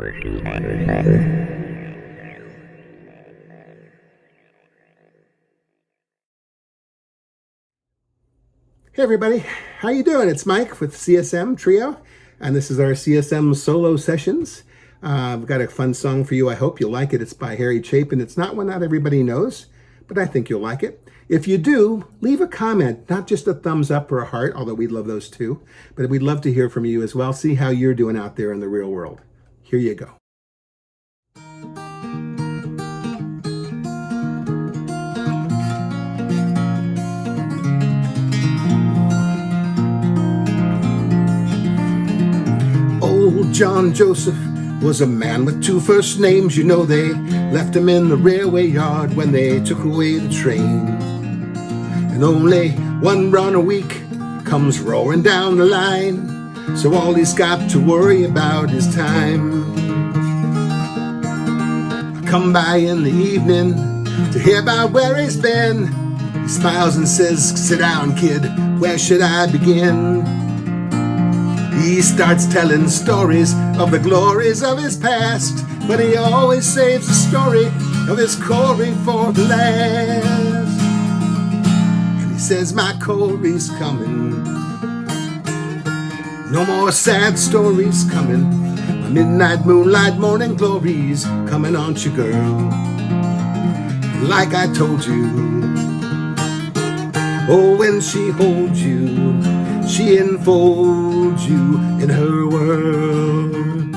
Hey everybody, how you doing? It's Mike with CSM Trio, and this is our CSM Solo Sessions. I've got a fun song for you. I hope you'll like it. It's by Chapin. It's not one that everybody knows, but I think you'll like it. If you do, leave a comment, not just a thumbs up or a heart, although we'd love those too, but we'd love to hear from you as well. See how you're doing out there in the real world. Here you go. Old John Joseph was a man with two first names. You know, they left him in the railway yard when they took away the train. And only one run a week comes roaring down the line, so all he's got to worry about is time. I come by in the evening to hear about where he's been. He smiles and says, "Sit down, kid, where should I begin?" He starts telling stories of the glories of his past, but he always saves the story of his Corey for the last. And he says, "My Corey's coming. No more sad stories coming. My midnight moonlight morning glories coming on you, girl. Like I told you. Oh, when she holds you, she enfolds you in her world."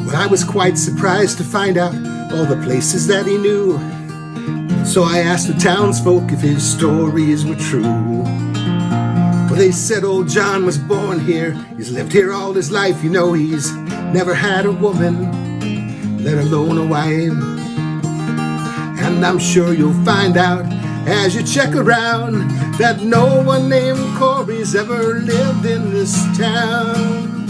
Well, I was quite surprised to find out all the places that he knew. So I asked the townsfolk if his stories were true. Well, they said old John was born here. He's lived here all his life. You know, he's never had a woman, let alone a wife. And I'm sure you'll find out as you check around that no one named Corey's ever lived in this town.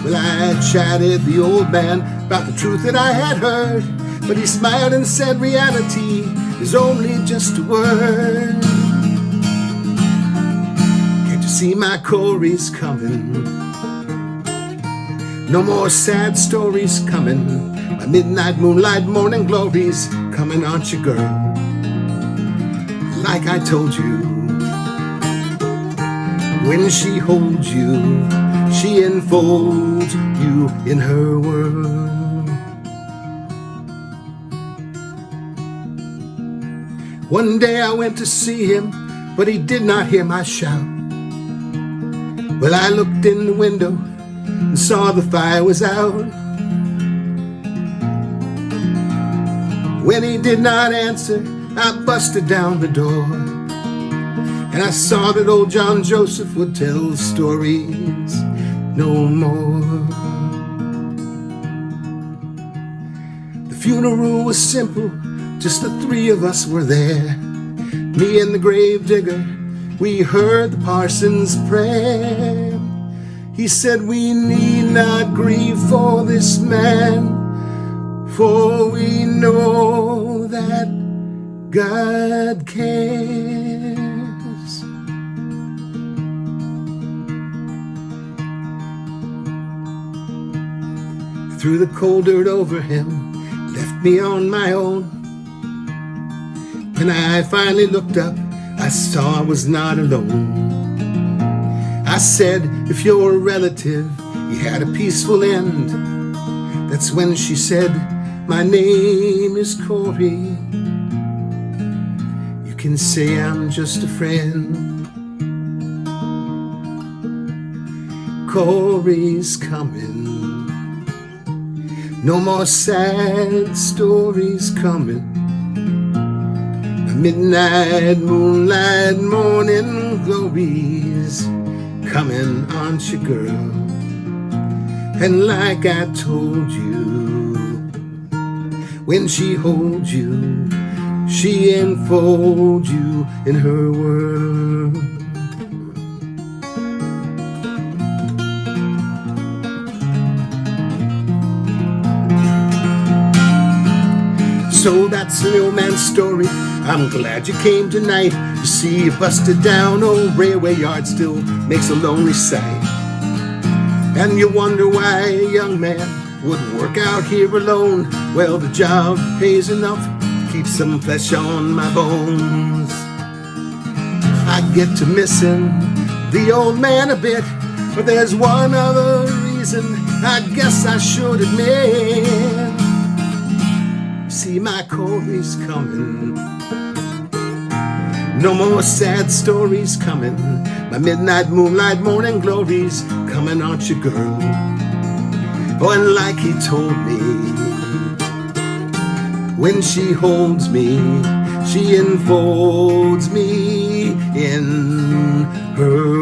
Well, I chatted the old man about the truth that I had heard, but he smiled and said reality is only just a word. Can't you see my Corey's coming? No more sad stories coming. My midnight moonlight morning glories coming on you, girl. Like I told you. When she holds you, she enfolds you in her world. One day I went to see him, but he did not hear my shout. Well, I looked in the window and saw the fire was out. When he did not answer, I busted down the door, and I saw that old John Joseph would tell stories no more. The funeral was simple, just the three of us were there. Me and the grave digger, we heard the parson's prayer. He said we need not grieve for this man, for we know that God cares. Threw the cold dirt over him, left me on my own. When I finally looked up, I saw I was not alone. I said, if you're a relative, you had a peaceful end. That's when she said, my name is Corey. You can say I'm just a friend. Corey's coming. No more sad stories coming. The midnight moonlight morning glories coming on you, girl. And like I told you, when she holds you, she enfolds you in her world. So that's the old man's story. I'm glad you came tonight. You see, a busted down old railway yard still makes a lonely sight. And you wonder why a young man wouldn't work out here alone. Well, the job pays enough to keep some flesh on my bones. I get to missing the old man a bit, but there's one other reason I guess I should admit. See, my Corey's coming. No more sad stories coming. My midnight moonlight morning glories coming, aren't you, girl? Oh, and like he told me, when she holds me, she enfolds me in her